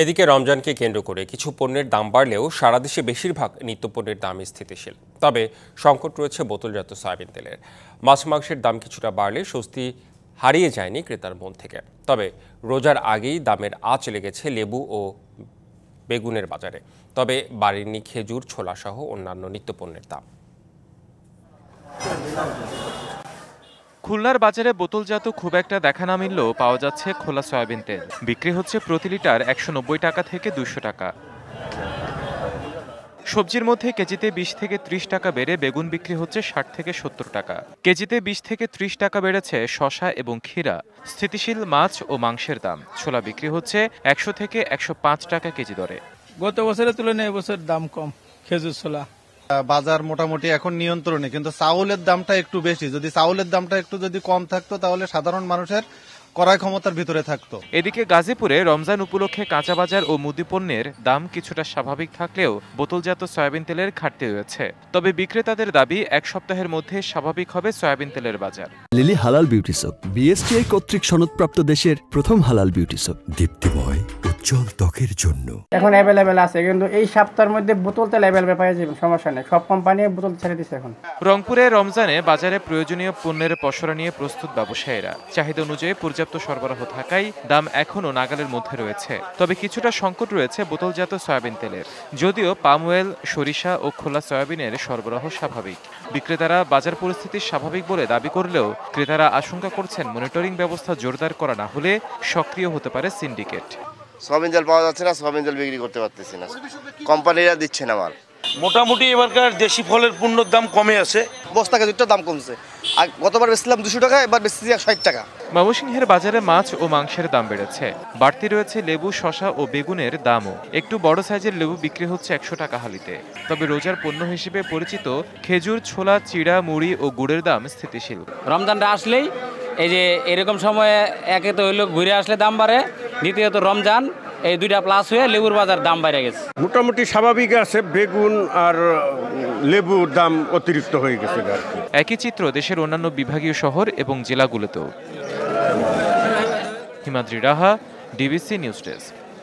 এদিকে রমজানকে কেন্দ্র করে কিছু পণ্যের দাম বাড়লেও সারা দেশে বেশিরভাগ নিত্যপণ্যের দাম স্থিতিশীল। তবে সংকট রয়েছে বোতলজাত সয়াবিন তেলের। মাছ মাংসের দাম কিছুটা বাড়লে স্বস্তি হারিয়ে যায়নি ক্রেতার মন থেকে। তবে রোজার আগেই দামের আঁচ লেগেছে লেবু ও বেগুনের বাজারে। তবে বাড়েনি খেজুর, ছোলা সহ অন্যান্য নিত্যপণ্যের দাম। খুলনার বাজারে বোতলজাত খুব একটা দেখা না মিললেও পাওয়া যাচ্ছে খোলা সয়াবিন তেল। বিক্রি হচ্ছে প্রতি লিটার 190 টাকা থেকে 200 টাকা। সবজির মধ্যে কেজিতে 20 থেকে 30 টাকা বেড়ে বেগুন বিক্রি হচ্ছে 60 থেকে 70 টাকা। কেজিতে 20 থেকে 30 টাকা বেড়েছে শসা এবং ক্ষীরা। স্থিতিশীল মাছ ও মাংসের দাম। ছোলা বিক্রি হচ্ছে 100 থেকে 105 টাকা কেজি দরে। গত বছরের তুলনায় এবছর দাম কম খেজুর ছোলা। বাজার মোটামুটি এখন নিয়ন্ত্রণে, কিন্তু চাউলের দামটা একটু বেশি। যদি চাউলের দামটা একটু কম থাকতো তাহলে সাধারণ মানুষের ক্রয় ক্ষমতার ভিতরে থাকতো। এদিকে গাজীপুরে রমজান উপলক্ষে কাঁচা বাজার ও মুদি পণ্যের দাম কিছুটা স্বাভাবিক থাকলেও বোতলজাত সয়াবিন তেলের ঘাটতি রয়েছে। তবে বিক্রেতাদের দাবি এক সপ্তাহের মধ্যে স্বাভাবিক হবে সয়াবিন তেলের বাজার। লিলি হালাল বিউটি সোপ, বিএসটিআই কর্তৃক সনদপ্রাপ্ত দেশের প্রথম হালাল বিউটি সোপ। দীপ্তিময় উজ্জ্বল ত্বকের জন্য এখন অ্যাভেলেবেল আছে, কিন্তু এই সপ্তাহের মধ্যে বোতল তেল অ্যাভেলেবেল পাওয়া যাবে, সমস্যা নেই। সব কোম্পানি বোতল ছেড়ে দিচ্ছে এখন। রংপুরে রমজানে বাজারে প্রয়োজনীয় পণ্যের পসরা নিয়ে প্রস্তুত ব্যবসায়ীরা। চাহিদা অনুযায়ী পর্যাপ্ত সরবরাহ থাকায় দাম এখনও নাগালের মধ্যে রয়েছে। তবে কিছুটা সংকট রয়েছে বোতলজাত সয়াবিন তেলের। যদিও পাম অয়েল, সরিষা ও খোলা সয়াবিনের সরবরাহ স্বাভাবিক। বিক্রেতারা বাজার পরিস্থিতি স্বাভাবিক বলে দাবি করলেও ক্রেতারা আশঙ্কা করছেন মনিটরিং ব্যবস্থা জোরদার করা না হলে সক্রিয় হতে পারে সিন্ডিকেট। সয়াবিন তেল পাওয়া যাচ্ছে না, সয়াবিন তেল বিক্রি করতে পারতেছি না, কোম্পানিরা দিচ্ছে না মাল। মোটামুটি এবারকার দেশি ফলের পণ্যের দাম কমে আছে। বস্তা খেজুরটার দাম কমছে, আর গতবার বেচছিলাম 200 টাকা, এবার বেচতেছি 160 টাকা। ময়মনসিংহের বাজারে মাছ ও মাংসের দাম বেড়েছে। বাড়তি রয়েছে লেবু, শসা ও বেগুনের দামও। একটু বড় সাইজের লেবু বিক্রি হচ্ছে 100 টাকা হালিতে। তবে রোজার পণ্য হিসেবে পরিচিত খেজুর, ছোলা, চিড়া, মুড়ি ও গুড়ের দাম স্থিতিশীল। রমজানটা আসলেই এই যে এরকম সময়ে একে তো হইলো ঘুরে আসলে দাম বাড়ে, দ্বিতীয়ত রমজান, এই দুইটা প্লাস হয়ে লেবুর বাজার দাম বেড়ে গেছে। মোটামুটি স্বাভাবিক আছে, বেগুন আর লেবুর দাম অতিরিক্ত হয়ে গেছে। একই চিত্র দেশের অন্যান্য বিভাগীয় শহর এবং জেলাগুলোতেও। হিমাদ্রি রাহা, ডিবিসি নিউজ ডেস্ক।